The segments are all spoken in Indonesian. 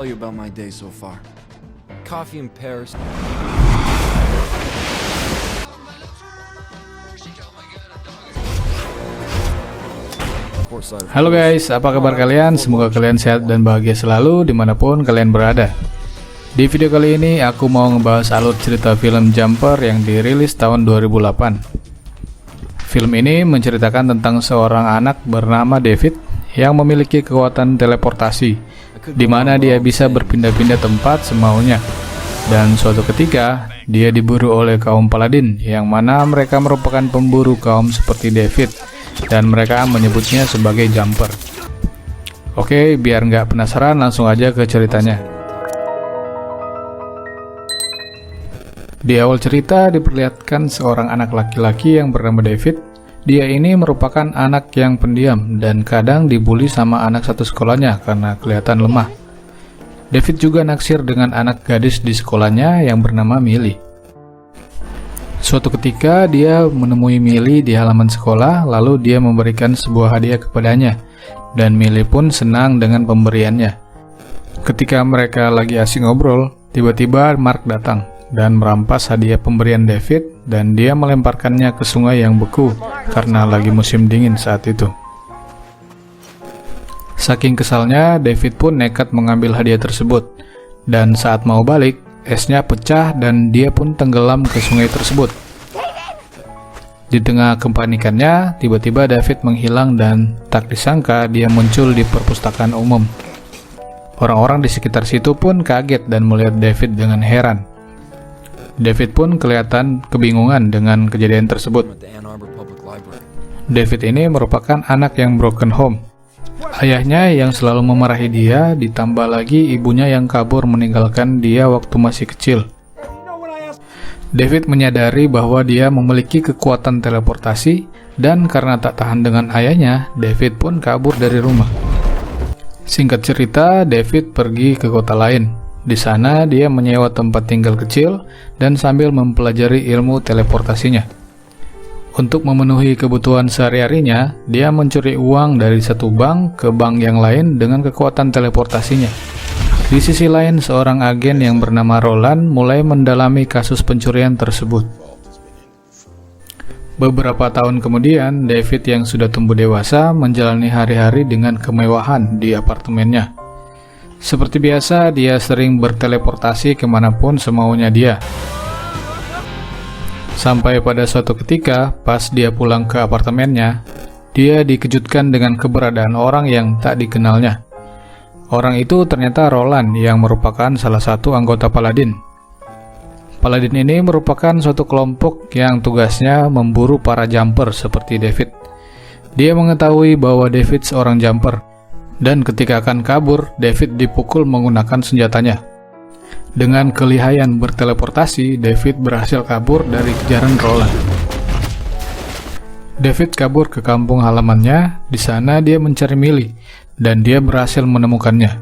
Tell you about my day so far. Coffee in Paris. Halo guys, apa kabar kalian? Semoga kalian sehat dan bahagia selalu dimanapun kalian berada. Di video kali ini aku mau ngebahas alur cerita film Jumper yang dirilis tahun 2008. Film ini menceritakan tentang seorang anak bernama David yang memiliki kekuatan teleportasi, di mana dia bisa berpindah-pindah tempat semaunya. Dan suatu ketika, dia diburu oleh kaum paladin, yang mana mereka merupakan pemburu kaum seperti David, dan mereka menyebutnya sebagai Jumper. Oke, biar nggak penasaran, langsung aja ke ceritanya. Di awal cerita diperlihatkan seorang anak laki-laki yang bernama David. Dia ini merupakan anak yang pendiam dan kadang dibully sama anak satu sekolahnya karena kelihatan lemah. David juga naksir dengan anak gadis di sekolahnya yang bernama Millie. Suatu ketika dia menemui Millie di halaman sekolah, lalu dia memberikan sebuah hadiah kepadanya, dan Millie pun senang dengan pemberiannya. Ketika mereka lagi asik ngobrol, tiba-tiba Mark datang dan merampas hadiah pemberian David, dan dia melemparkannya ke sungai yang beku karena lagi musim dingin saat itu. Saking kesalnya, David pun nekat mengambil hadiah tersebut, dan saat mau balik, esnya pecah dan dia pun tenggelam ke sungai tersebut. Di tengah kepanikannya, tiba-tiba David menghilang dan tak disangka dia muncul di perpustakaan umum. Orang-orang di sekitar situ pun kaget dan melihat David dengan heran. David pun kelihatan kebingungan dengan kejadian tersebut. David ini merupakan anak yang broken home. Ayahnya yang selalu memarahi dia, ditambah lagi ibunya yang kabur meninggalkan dia waktu masih kecil. David menyadari bahwa dia memiliki kekuatan teleportasi, dan karena tak tahan dengan ayahnya, David pun kabur dari rumah. Singkat cerita, David pergi ke kota lain. Di sana dia menyewa tempat tinggal kecil dan sambil mempelajari ilmu teleportasinya. Untuk memenuhi kebutuhan sehari-harinya, dia mencuri uang dari satu bank ke bank yang lain dengan kekuatan teleportasinya. Di sisi lain, seorang agen yang bernama Roland mulai mendalami kasus pencurian tersebut. Beberapa tahun kemudian, David yang sudah tumbuh dewasa menjalani hari-hari dengan kemewahan di apartemennya. Seperti biasa, dia sering berteleportasi kemanapun semaunya dia. Sampai pada suatu ketika, pas dia pulang ke apartemennya, dia dikejutkan dengan keberadaan orang yang tak dikenalnya. Orang itu ternyata Roland yang merupakan salah satu anggota Paladin. Paladin ini merupakan suatu kelompok yang tugasnya memburu para jumper seperti David. Dia mengetahui bahwa David seorang jumper, dan ketika akan kabur, David dipukul menggunakan senjatanya. Dengan kelihayan berteleportasi, David berhasil kabur dari kejaran Roland. David kabur ke kampung halamannya. Di sana dia mencari Millie, dan dia berhasil menemukannya.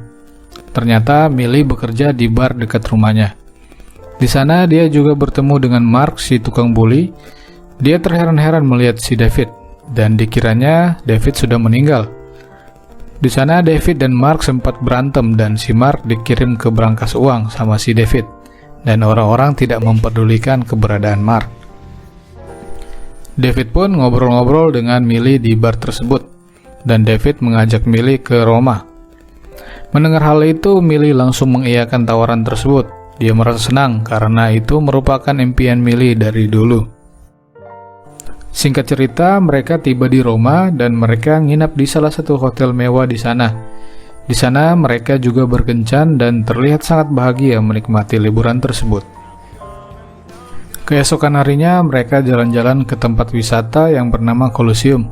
Ternyata Millie bekerja di bar dekat rumahnya. Di sana dia juga bertemu dengan Mark, si tukang bully. Dia terheran-heran melihat si David, dan dikiranya David sudah meninggal. Di sana David dan Mark sempat berantem dan si Mark dikirim ke brankas uang sama si David, dan orang-orang tidak memperdulikan keberadaan Mark. David pun ngobrol-ngobrol dengan Millie di bar tersebut, dan David mengajak Millie ke Roma. Mendengar hal itu, Millie langsung mengiyakan tawaran tersebut. Dia merasa senang karena itu merupakan impian Millie dari dulu. Singkat cerita, mereka tiba di Roma dan mereka nginap di salah satu hotel mewah di sana. Di sana mereka juga berkencan dan terlihat sangat bahagia menikmati liburan tersebut. Keesokan harinya mereka jalan-jalan ke tempat wisata yang bernama Colosseum.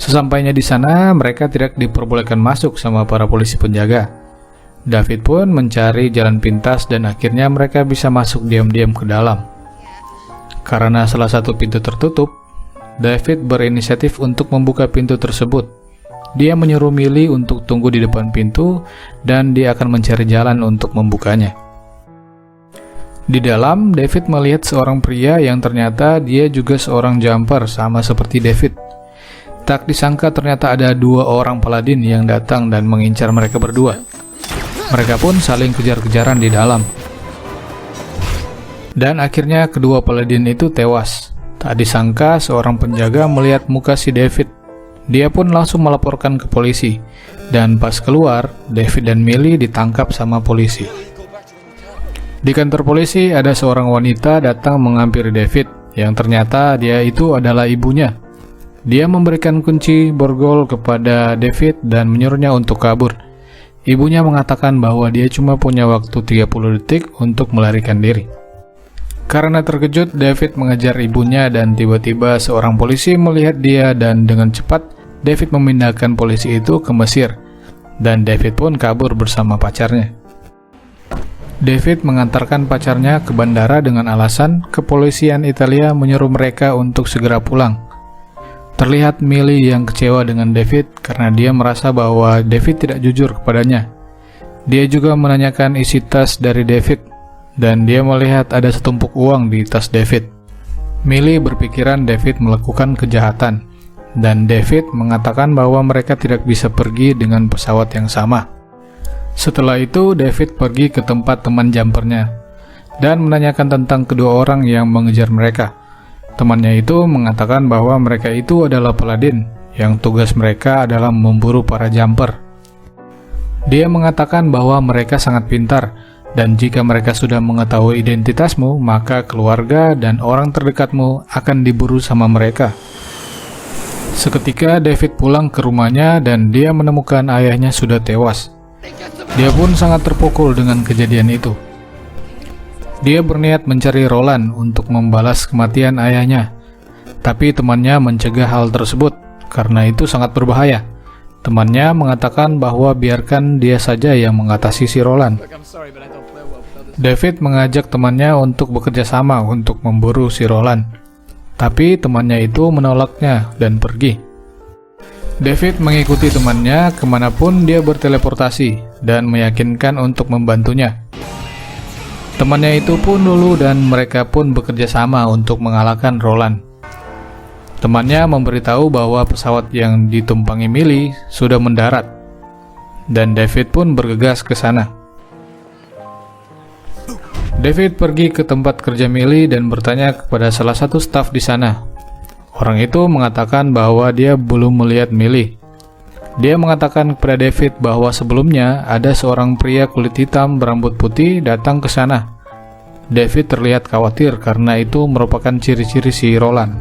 Sesampainya di sana, mereka tidak diperbolehkan masuk sama para polisi penjaga. David pun mencari jalan pintas dan akhirnya mereka bisa masuk diam-diam ke dalam. Karena salah satu pintu tertutup, David berinisiatif untuk membuka pintu tersebut. Dia menyuruh Millie untuk tunggu di depan pintu dan dia akan mencari jalan untuk membukanya. Di dalam, David melihat seorang pria yang ternyata dia juga seorang jumper sama seperti David. Tak disangka ternyata ada dua orang paladin yang datang dan mengincar mereka berdua. Mereka pun saling kejar-kejaran di dalam. Dan akhirnya kedua paladin itu tewas. Tak disangka seorang penjaga melihat muka si David. Dia pun langsung melaporkan ke polisi. Dan pas keluar, David dan Millie ditangkap sama polisi. Di kantor polisi ada seorang wanita datang menghampiri David, yang ternyata dia itu adalah ibunya. Dia memberikan kunci borgol kepada David dan menyuruhnya untuk kabur. Ibunya mengatakan bahwa dia cuma punya waktu 30 detik untuk melarikan diri. Karena terkejut, David mengejar ibunya dan tiba-tiba seorang polisi melihat dia dan dengan cepat David memindahkan polisi itu ke Mesir. Dan David pun kabur bersama pacarnya. David mengantarkan pacarnya ke bandara dengan alasan kepolisian Italia menyuruh mereka untuk segera pulang. Terlihat Millie yang kecewa dengan David karena dia merasa bahwa David tidak jujur kepadanya. Dia juga menanyakan isi tas dari David, dan dia melihat ada setumpuk uang di tas David. Millie berpikiran David melakukan kejahatan, dan David mengatakan bahwa mereka tidak bisa pergi dengan pesawat yang sama. Setelah itu, David pergi ke tempat teman jumpernya, dan menanyakan tentang kedua orang yang mengejar mereka. Temannya itu mengatakan bahwa mereka itu adalah paladin, yang tugas mereka adalah memburu para jumper. Dia mengatakan bahwa mereka sangat pintar, dan jika mereka sudah mengetahui identitasmu, maka keluarga dan orang terdekatmu akan diburu sama mereka. Seketika David pulang ke rumahnya dan dia menemukan ayahnya sudah tewas. Dia pun sangat terpukul dengan kejadian itu. Dia berniat mencari Roland untuk membalas kematian ayahnya, tapi temannya mencegah hal tersebut karena itu sangat berbahaya. Temannya mengatakan bahwa biarkan dia saja yang mengatasi si Roland. David mengajak temannya untuk bekerja sama untuk memburu si Roland, tapi temannya itu menolaknya dan pergi. David mengikuti temannya kemanapun dia berteleportasi dan meyakinkan untuk membantunya. Temannya itu pun luluh dan mereka pun bekerja sama untuk mengalahkan Roland. Temannya memberitahu bahwa pesawat yang ditumpangi Millie sudah mendarat, dan David pun bergegas ke sana. David pergi ke tempat kerja Millie dan bertanya kepada salah satu staf di sana. Orang itu mengatakan bahwa dia belum melihat Millie. Dia mengatakan kepada David bahwa sebelumnya ada seorang pria kulit hitam berambut putih datang ke sana. David terlihat khawatir karena itu merupakan ciri-ciri si Roland.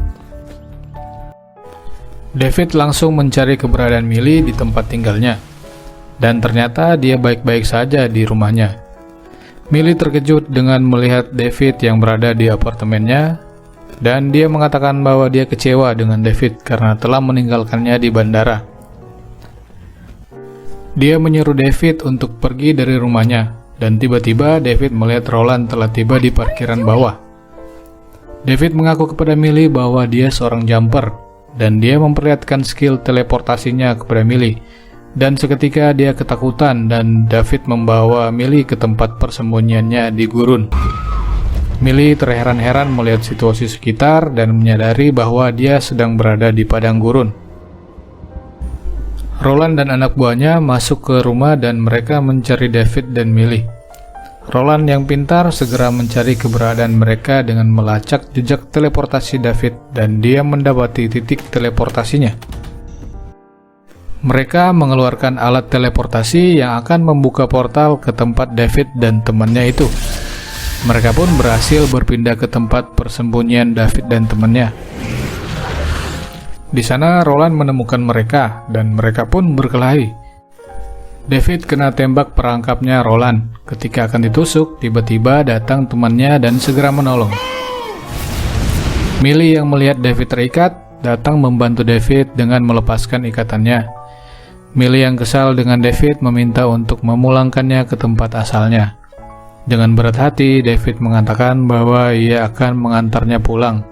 David langsung mencari keberadaan Millie di tempat tinggalnya, dan ternyata dia baik-baik saja di rumahnya. Millie terkejut dengan melihat David yang berada di apartemennya, dan dia mengatakan bahwa dia kecewa dengan David karena telah meninggalkannya di bandara. Dia menyuruh David untuk pergi dari rumahnya, dan tiba-tiba David melihat Roland telah tiba di parkiran bawah. David mengaku kepada Millie bahwa dia seorang jumper, dan dia memperlihatkan skill teleportasinya kepada Millie. Dan seketika dia ketakutan dan David membawa Millie ke tempat persembunyiannya di gurun. Millie terheran-heran melihat situasi sekitar dan menyadari bahwa dia sedang berada di padang gurun. Roland dan anak buahnya masuk ke rumah dan mereka mencari David dan Millie. Roland yang pintar segera mencari keberadaan mereka dengan melacak jejak teleportasi David dan dia mendapati titik teleportasinya. Mereka mengeluarkan alat teleportasi yang akan membuka portal ke tempat David dan temannya itu. Mereka pun berhasil berpindah ke tempat persembunyian David dan temannya. Di sana Roland menemukan mereka dan mereka pun berkelahi. David kena tembak perangkapnya Roland. Ketika akan ditusuk, tiba-tiba datang temannya dan segera menolong. Millie yang melihat David terikat, datang membantu David dengan melepaskan ikatannya. Millie yang kesal dengan David meminta untuk memulangkannya ke tempat asalnya. Dengan berat hati, David mengatakan bahwa ia akan mengantarnya pulang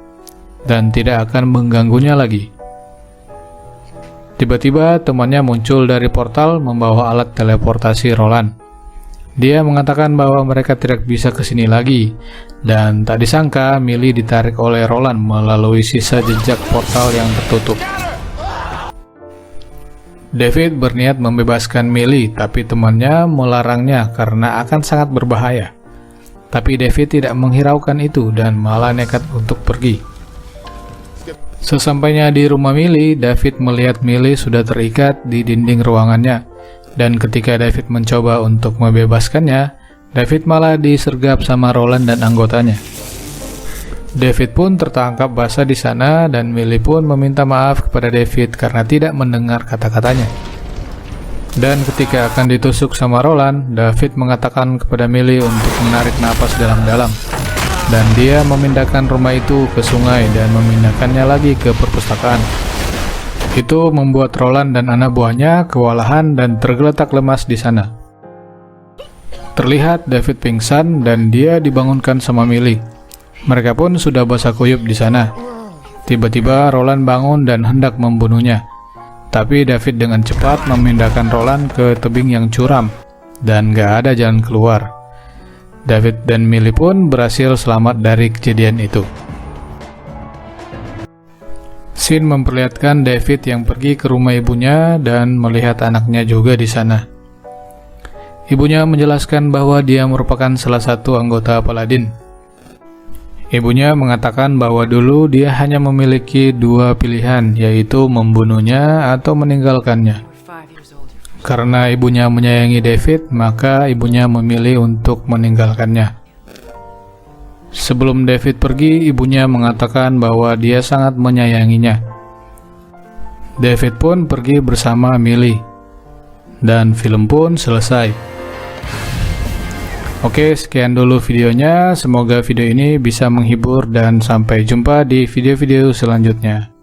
dan tidak akan mengganggunya lagi. Tiba-tiba temannya muncul dari portal membawa alat teleportasi Roland. Dia mengatakan bahwa mereka tidak bisa ke sini lagi, dan tak disangka Millie ditarik oleh Roland melalui sisa jejak portal yang tertutup. David berniat membebaskan Millie, tapi temannya melarangnya karena akan sangat berbahaya. Tapi David tidak menghiraukan itu dan malah nekat untuk pergi. Sesampainya di rumah Millie, David melihat Millie sudah terikat di dinding ruangannya. Dan ketika David mencoba untuk membebaskannya, David malah disergap sama Roland dan anggotanya. David pun tertangkap basah di sana dan Millie pun meminta maaf kepada David karena tidak mendengar kata-katanya. Dan ketika akan ditusuk sama Roland, David mengatakan kepada Millie untuk menarik napas dalam-dalam. Dan dia memindahkan rumah itu ke sungai dan memindahkannya lagi ke perpustakaan. Itu membuat Roland dan anak buahnya kewalahan dan tergeletak lemas di sana. Terlihat David pingsan dan dia dibangunkan sama Millie. Mereka pun sudah basah kuyup di sana. Tiba-tiba Roland bangun dan hendak membunuhnya. Tapi David dengan cepat memindahkan Roland ke tebing yang curam dan gak ada jalan keluar. David dan Millie pun berhasil selamat dari kejadian itu. Scene memperlihatkan David yang pergi ke rumah ibunya dan melihat anaknya juga di sana. Ibunya menjelaskan bahwa dia merupakan salah satu anggota Paladin. Ibunya mengatakan bahwa dulu dia hanya memiliki dua pilihan, yaitu membunuhnya atau meninggalkannya. Karena ibunya menyayangi David, maka ibunya memilih untuk meninggalkannya. Sebelum David pergi, ibunya mengatakan bahwa dia sangat menyayanginya. David pun pergi bersama Millie. Dan film pun selesai. Oke, sekian dulu videonya. Semoga video ini bisa menghibur dan sampai jumpa di video-video selanjutnya.